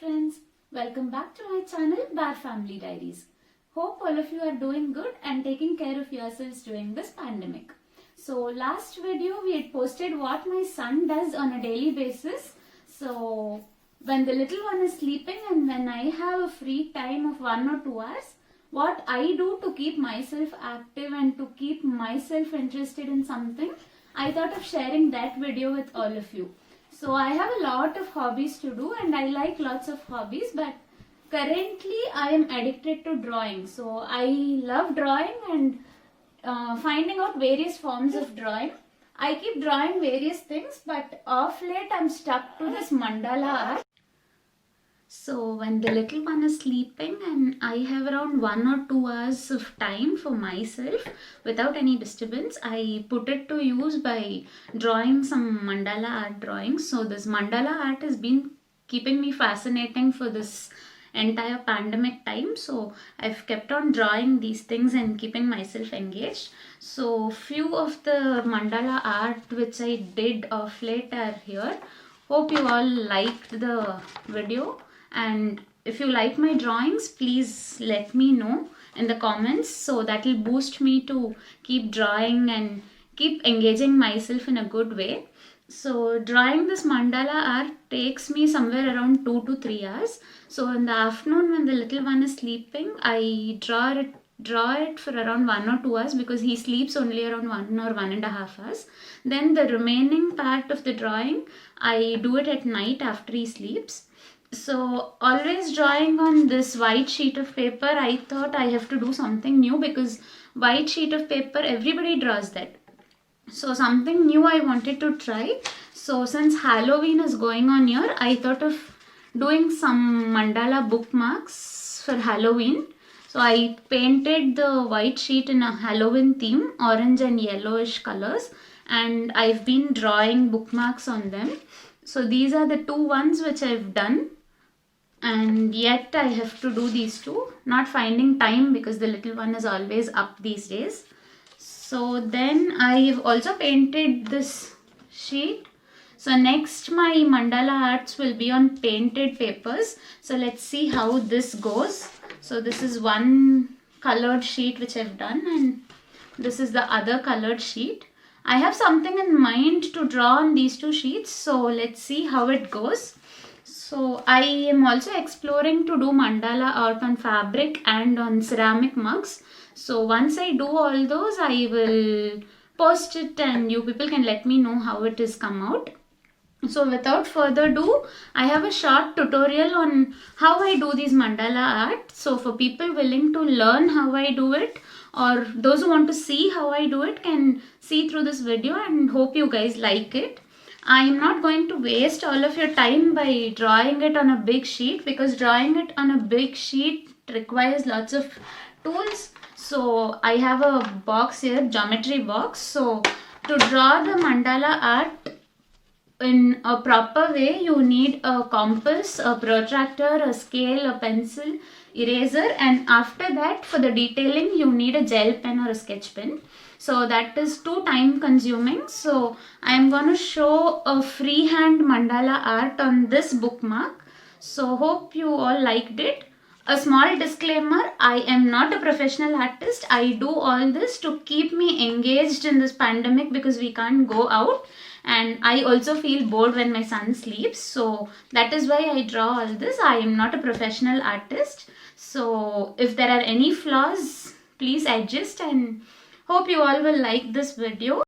friends, welcome back to my channel Bar Family Diaries. Hope all of you are doing good and taking care of yourselves during this pandemic. So last video we had posted what my son does on a daily basis. So when the little one is sleeping and when I have a free time of 1 or 2 hours, what I do to keep myself active and to keep myself interested in something, I thought of sharing that video with all of you. So I have a lot of hobbies to do and I like lots of hobbies, but currently I am addicted to drawing. So I love drawing and finding out various forms of drawing. I keep drawing various things, but of late I'm stuck to this mandala art. So when the little one is sleeping and I have around 1 or 2 hours of time for myself without any disturbance, I put it to use by drawing some mandala art drawings. So this mandala art has been keeping me fascinating for this entire pandemic time. So I've kept on drawing these things and keeping myself engaged. So few of the mandala art which I did of late are here. Hope you all liked the video. And if you like my drawings, please let me know in the comments, so that will boost me to keep drawing and keep engaging myself in a good way. So drawing this mandala art takes me somewhere around 2 to 3 hours. So in the afternoon when the little one is sleeping, I draw it for around 1 or 2 hours because he sleeps only around 1 or 1.5 hours. Then the remaining part of the drawing, I do it at night after he sleeps. So always drawing on this white sheet of paper, I thought I have to do something new because white sheet of paper, everybody draws that. So something new I wanted to try. So since Halloween is going on here, I thought of doing some mandala bookmarks for Halloween. So I painted the white sheet in a Halloween theme, orange and yellowish colors, and I've been drawing bookmarks on them. So these are the two ones which I've done. And yet I have to do these two, not finding time because the little one is always up these days. So then I've also painted this sheet. So next my mandala arts will be on painted papers. So let's see how this goes. So this is one colored sheet which I've done and this is the other colored sheet. I have something in mind to draw on these two sheets. So let's see how it goes. So I am also exploring to do mandala art on fabric and on ceramic mugs. So once I do all those, I will post it and you people can let me know how it has come out. So without further ado, I have a short tutorial on how I do these mandala art. So for people willing to learn how I do it, or those who want to see how I do it, can see through this video and hope you guys like it. I am not going to waste all of your time by drawing it on a big sheet because drawing it on a big sheet requires lots of tools. So I have a box here, geometry box. So to draw the mandala art in a proper way, you need a compass, a protractor, a scale, a pencil, eraser, and after that for the detailing you need a gel pen or a sketch pen. So that is too time consuming. So I am going to show a freehand mandala art on this bookmark. So hope you all liked it. A small disclaimer, I am not a professional artist. I do all this to keep me engaged in this pandemic because we can't go out. And I also feel bored when my son sleeps. So that is why I draw all this. I am not a professional artist. So if there are any flaws, please adjust and hope you all will like this video.